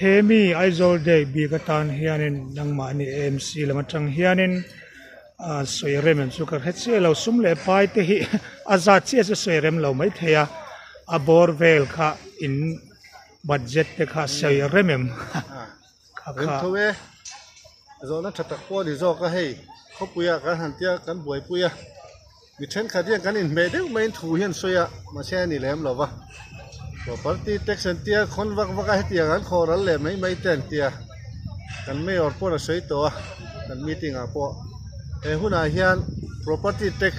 Hemi aizol day bigatan hianin nangmani MC lamatang hianin soirem sukar hetsi lo sumle pai te hi azat chi asa soirem lo mai theya abor vel kha in budget te kha soirem kha kha thowe zo na thatak po ni zo ka hei kho puya ka hantia kan buai puya mi then khadian kan in me de main thu hian soya ma se ni lem lo wa property tax and tia khon wak wak a tia gan khoral le mai ten tia kan me or po na sei to kan meeting a po e huna hian property tax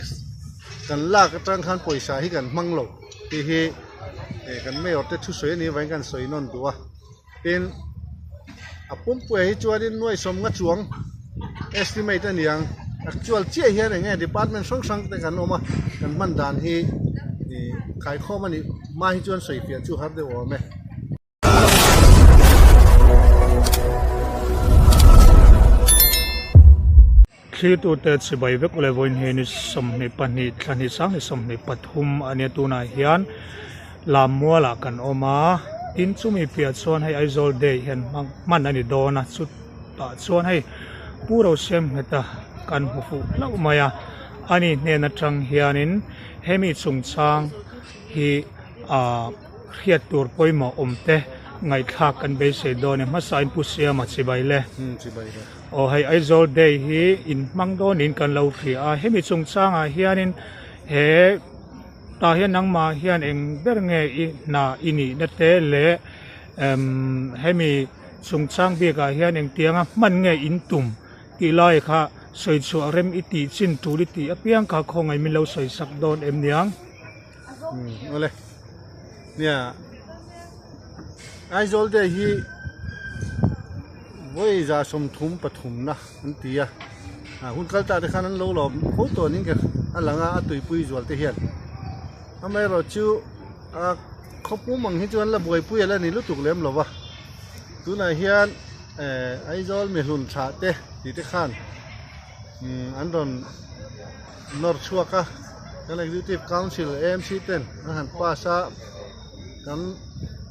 kan la ka tang khan poisa hi kan manglo ti hi e kan me or te thu sei ni vai kan soi non duwa tin apum pu hi chuarin noi som nga chuang estimate aniang actual che hian nge department song sang te kan oma kan man dan hi khai kho mani mai chuan soi fian chu har de o me khi tu te chibai vek le voin he ni somni pani thani sang ni somni pathum ania tuna hian lam muala kan oma tin chumi pia chuan hai aizol day hian man ani dona chu ta chuan hai puro sem heta kan hu lau maya ani ne na tang hianin hemi chungchang hi khiat tur poima omte ngai thak kan be se done ma sain pusia ma chibai le o hai aizol day hi in mangdon in kan lo thri a hemi chungchang a hianin he ta hian nangma hian eng ber nge i na ini na te le hemi chungchang bi ka hian eng tianga man nge in tum ti lai kha soi chu rem iti chin tu ri ti apiang kha khongai mi lo soi sak don em niang ole nia aizol day hi voi za som thum pathum na an tia hun kal ta de khan an lo lom ho to ning ke alanga atui pui zual te hian amai ro chu khopu mang hi chuan la boi pui la ni lu tuk lem lo wa tu na hian aizol me hun tha te ti te khan an don nor chuaka kan executive council AMC ten han pasa kan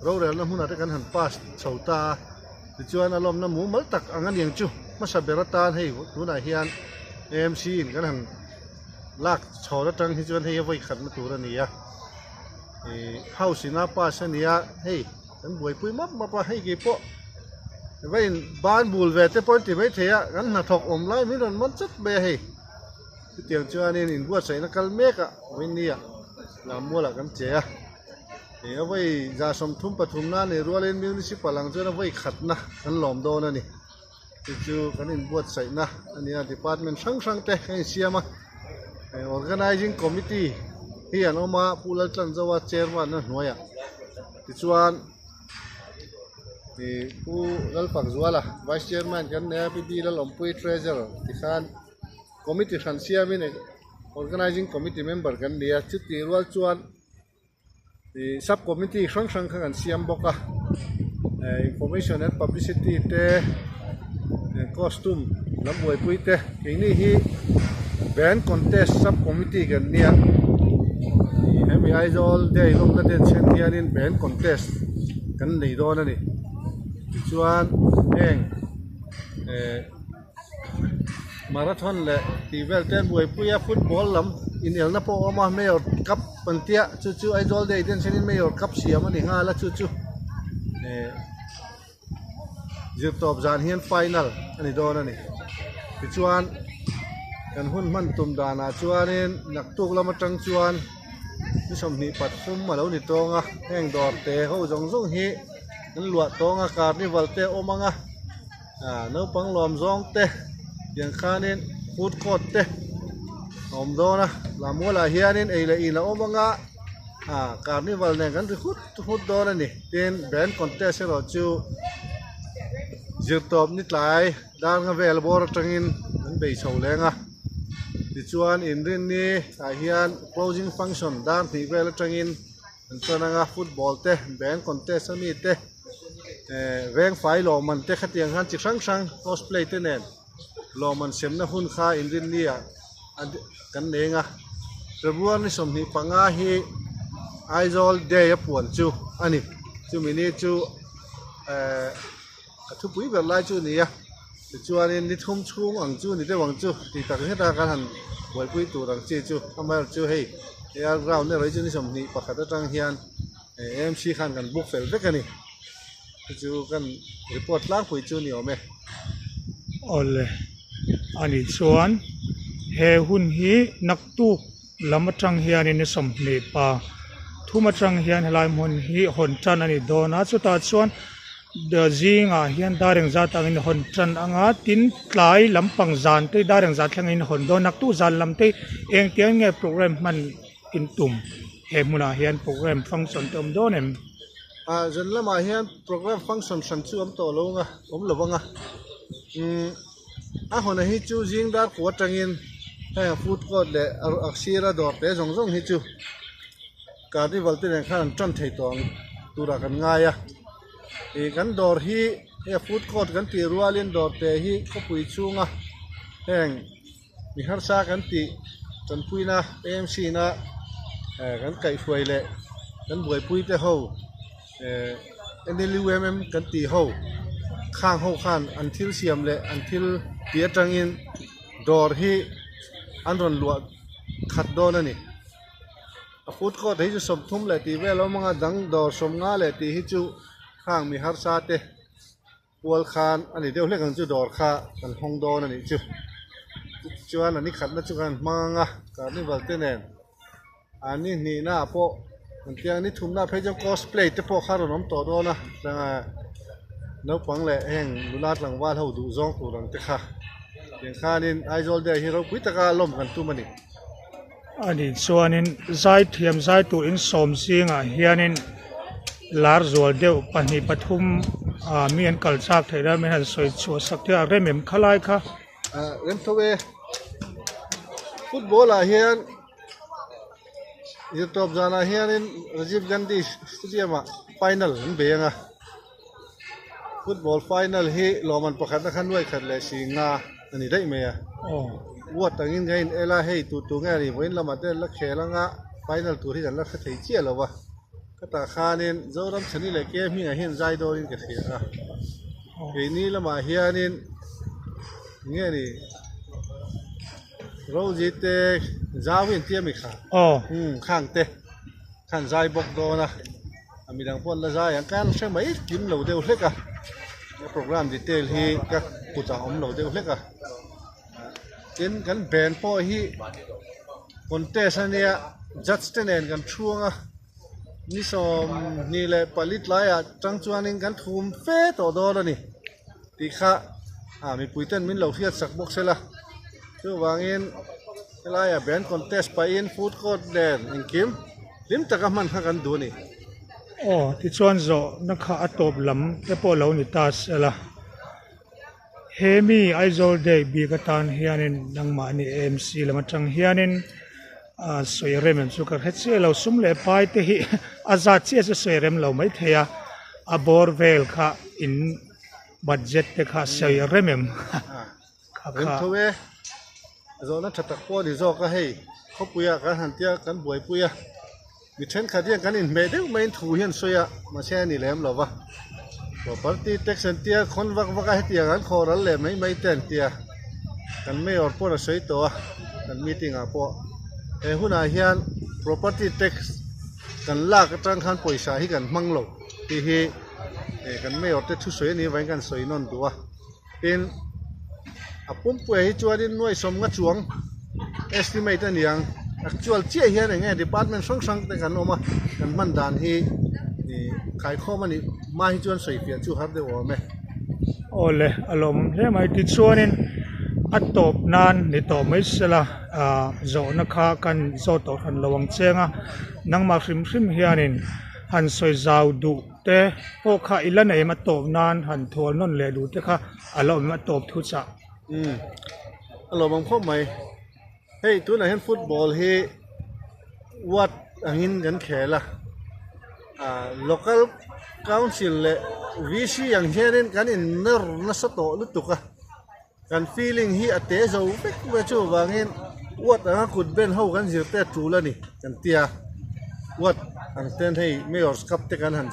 ro rel na huna te kan han pas chauta chuan alom na mu mal tak angan yang chu masa beratan hei tu na hian AMC in kan han lak chhora tang hi chuan hei voi khat na tur ani ya house ina pa sania hei kan boi pui map pa hei ge po vein ban bul ve te point ti mai theya kan na thok om lai mi ron mon chat be hei tiang chuan in buat sai na kal meka win nia la mola kan che a voi za som thum pathum na ne rualen municipal ang chona voi khatna kan lom do na ni chu kan in buat sai na ania department sang sang te kan siama organizing committee hi an oma pulal tlan zawa chairman na hnuaya chuan pu lal pak zuala vice chairman kan ne pb lal ompui treasurer ti khan committee khan siamin organizing committee member kan nia chuti rual chuan sub committee sang sang khan siam boka information and publicity te costume lamboi pui te keini hi band contest sub committee kan nia hemi aizol day lom na den chen hianin band contest kan nei do na ni chuan eng marathon le tivel ten buai puya football lam in el na po ma mayor cup pantia chu aizol day den chen in mayor cup siam ani nga la chu zir top zan hian final ani do na ni chuan kan hun man tum dana chuanin naktuk lama tang chuan ni som ni pat khum ma lo ni tonga heng dor te ho zong hi nan lua tonga carnival te omanga no pang lom zong te yang khanin food court te om dona la mola hianin eile ila omanga carnival ne kan ri khut dona ni ten band contest ro chu zir top ni tlai dan nga vel bor tangin an bei chho lenga ti chuan in rin ni hian closing function dan thi vel tangin an chonanga football te band contest ami te veng fai lo man te khatiang han chi sang sang cosplay te nen lo man sem na hun kha in rin ni kan nenga rebuan ni som ni panga hi aizol day puan chu ani chu mini chu ทุบปุ๋ยแบบลายจูนี่อะจวนนี่ทุ่มชุ่มอังจูนี่ได้หวังจูที่ตักให้ตากันหันบวยปุ๋ยตัวดังเจจูทำไมจูให้เราเนี่ยเราจูนี่สมนี่ปากกาตั้งเฮียนMC ขันกันบุกเฟลเวกันนี่จูกันรีพอร์ตล้างปุ๋ยจูนี่เอาไหมโอเลยอันนี้ชวนเฮหุ่นฮีนักตุกลำมาจังเฮียนในสมเนปาทุ่มจังเฮียนลายมันฮีหนจันอันนี้โดนอาสุดท้ายชวนเดือจิงอ่ะเฮียนดาริงจัดอันนี้หนจันอ่างตินลายลำปังจันที่ดาริงจัดแข่งอินหนโดนนักตุจันลำที่เองเกี่ยงเงี้ยโปรแกรมมันกินตุ่มเฮมุนาเฮียนโปรแกรมฟังก์ชันเติมโดนเอ็มจนละมาเฮียนโปรแกรมฟังก์ชันสันชูโตลงอ่ะระวังอ่ะคนไหนที่จูจิงดาร์ขวดจังอินให้ฟูดก็เดะอักษีระดอกเดะส่งให้จูการที่วัลติเนขันจันทร์ตองตัวรักันง่ายอ่ะกันดอร์ฮีฟูดก็กันตีรัวเลียนดอร์เตะฮีก็ปุยชูงอ่ะแห่งมีฮาร์ซากันตีจนปุยนะMCนะกันไก่ฟวยเละกันบวยปุยเตะเขาNLUMM กันตีเขาข้างเขาข้างอันทิลเสียมเละอันทิลเตียจังอินดอร์ฮีอันรอนลวดขัดโดนนี่ฟูดก็ที่จะสมทุ่มเลยตีเวลามังดังดอสมงาเลยตีที่จูข้างมีฮาร์ซาเตปัวคานอันนี้เดี๋ยวเรียกกันจูดอร์คากันฮงโดนนี่จูอันนี้ขัดนะจูกันมังการนี่วัลเตเนนอันนี้นี่หน้าโปมันเตียงนี่ทุ่มหน้าเพจคอสเพลย์แต่พอข้ารน้ำต่อโดนนะแต่นับฟังเลยแห่งลุลาดหลังว่าเขาดูจ้องตัวดังเตะค่ะอย่างข้านี่ไอโซลเดียที่เราคุยตะการล้มกันตัวมันนี่อันนี้ส่วนนี้ใจเทียมใจตัวอินสมสิงอ่ะเฮียนี่ลาร์จวลเดียวปัญหาปฐุมมีอันกัลจากไทยได้ไม่หันสวยชัวสักที่อะไรเหม็มขลายค่ะเริ่มทวีฟุตบอลเฮียนยูทูบจานาเฮียนี่รัจิบกันดีสเตียมไฟนอลนั่นเบียงฟุตบอลไฟนอลฮีโรมันประคัตขันด้วยขัดเลยสิงาอันนี้ได้ไหมวัวตั้งยินไงเอล่าให้ตัวง่ายนี่เว้นละมาเดินละแข่งะไฟนอลตัวที่จะละขัดเชี่ยแล้ววะก็ตาคานี่เจ้าดำชนิดเลยเกมมีไงเห็นใจโดนกันเสียทีนี้ละมาเฮียนี่เงี้ยนี่เราจิตเตจ้าวินเตี้ยมิขาข้างเตะข้างใจบกโดนะมีดังพอนละใจอย่างกันใช่ไหมกินเหล่าเดียวเล็กโปรแกรมดีเทลที่ก็กูจะอมเหล่าเดียวเล็กกินกันแบนพ่อที่คนเตะสันเนี่ยจัดสเตนเองกันช่วงนี่สมนี่แหละผลิตหลายจังจวนเองกันทุ่มเฟต่อโดนนี่ตีข้ามีปุ๋ยเต้นมินเหล่าที่สักบกเสร็จละคือวางเงินอะไรแบนคอนเทสไปอินฟูดโคดเดนอินคิมลิมตะกันมันหักันดูนี่ที่ชวนโจนักข่าวตบลำแต่พอเราหนิตาเสละเฮมีไอโซลเดย์บีกตันเฮียนินดังมานี่MCละมาจังเฮียนินสวยเรมสุขเฮ็ดเสียเราสุ่มเล่ไปที่อาซาเชียสวยเรมเราไม่เทียบอร์เวลค่ะอินบัดเจ็ตค่ะสวยเรมค่ะเรมทวีโซนั้นถัดจากพอดีโซก็ให้เขาปุยกันหันเตียกันบวยปุยมีเช่นขัดยังกันอินเมเดลไม่ถูเห็นสวยมาแช่นี่แหลมหรอวะว่าปาร์ตี้เท็กซันเตียคนวักให้เตียกันขอรันเลยไม่เต้นเตียกันไม่อดพอสวยตัวกันมีติงพอหุ่นอาเฮียน property tax กันลากจังขันป่วยสาให้กันมั่งหลงที่กันไม่อดจะทุสวยนี่ไว้กันสวยนนตัวเป็นปุ่มป่วยจวนนี่หน่วยสมกัดจวง estimate อันยัง actual เจี๊ยเฮียนไง department ส่งแต่กันออกมากันมันด่านที่ขายข้อมันนี่มาให้จวนสวยเปียจูฮับได้ว่าไหมโอ้เลยอารมณ์เรื่องไม่ติดชวนนี่อัดตบนานนี่ตบไม่เสละโจนักข่าวกันโจตกันระวังเชียงนังมาฟิมเฮียนินหันสวยจาวดูแต่พวกข้าอิลันไหนมาตบนานหันทวนนั่นเลยดูแต่ข้าอารมณ์มาตบทุจ่าอารมณ์บางข้อไหมเฮ้ยตัวไหนเห็นฟุตบอลเฮ้วัดหินกันแข่ละlocal council เลยวิชีอย่างเช่นกันอินเนอร์นัสโตลุตุกะกัน feeling ฮีอเตะจะวิ่งไปจู่บางเห็นวัดขุดเบนเฮากันเสียแต่จูแล้วนี่กันเตียวัดอันเต้นให้ไม่ออกกับเตกันหัน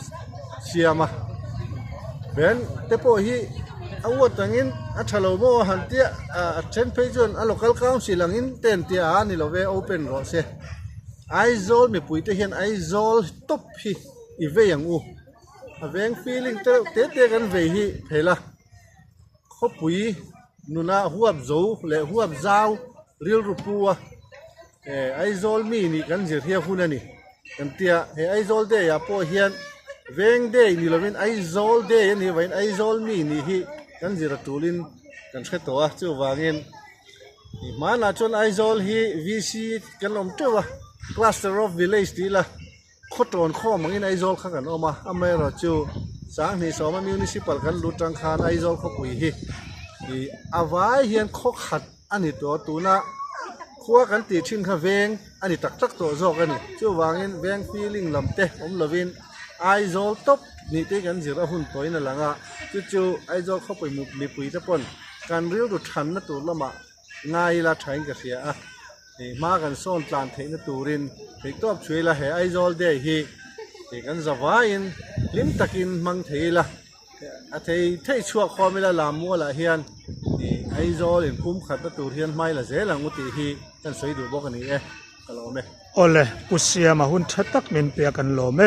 เชียมา เบนเตโปฮีอาวตังอินอัชโลโมหันเตียเชนเพจอนอัลโลคัลคาวสิลังอินเต็นเตียอันนี่เราเวโอเปนก็เซไอโซลมีปุ๋ยเทียนไอโซลท็อปฮีอีเวยังอูเวงฟีลิ่งเตะกันเวฮีเพล่ะเขาปุ๋ยนุนาหัวบโจเละหัวบเจ้าเรียลรูปัวไอโซลมีนี่กันเสียเทียคุณนี่กันเตียไอโซลเดียโปเฮียนเวงเดย์นี่เราเป็นไอโซลเดย์นี่เป็นไอโซลมีนี่ฮีกันเสียตูลินกันเช็ดตัวจู่วางเงินมาหน้าจนไอโซลฮีวีซีกันลมตัว cluster of village ดีละโคตรข้อมังอินไอโซลข้างกันออกมาอเมริกาจู่สางนี่สองมันมิวนิสิปัลกันลุตังคานไอโซลเขาปุ๋ยฮีอาวายเฮียนโคขัดอันนี้ตัวตูน่ะขัวกันตีชินข้าเวงอันนี้ตักตัวโจกันนี่จู่วางเงินเวงฟีลิ่งลำเตะลวินไอโซลท็อปนี่ที่กันสิระหุ่นตัวนั่นแหละอ่ะจู่ไอโซลเข้าไปมีปุ๋ยตะปนการเรียวดุทันนะตัวละมาง่ายละใช้กันเสียอ่ะมากันซ่อนตานเทนตูรินเทตัวช่วยละเหไอโซลเดฮีกันจะวายินลิมตะกินมังเทละเทชัวคอไม่ละลามัวละเฮียนไอโซลอินคุ้มขัดประตูเฮียนไม่ละเจลังอุติฮีกันสวยดูบอกกันนี่ก็ลองไหมโอเลกุเซียมาหุ่นชัดตักเมนเปียกันโลเม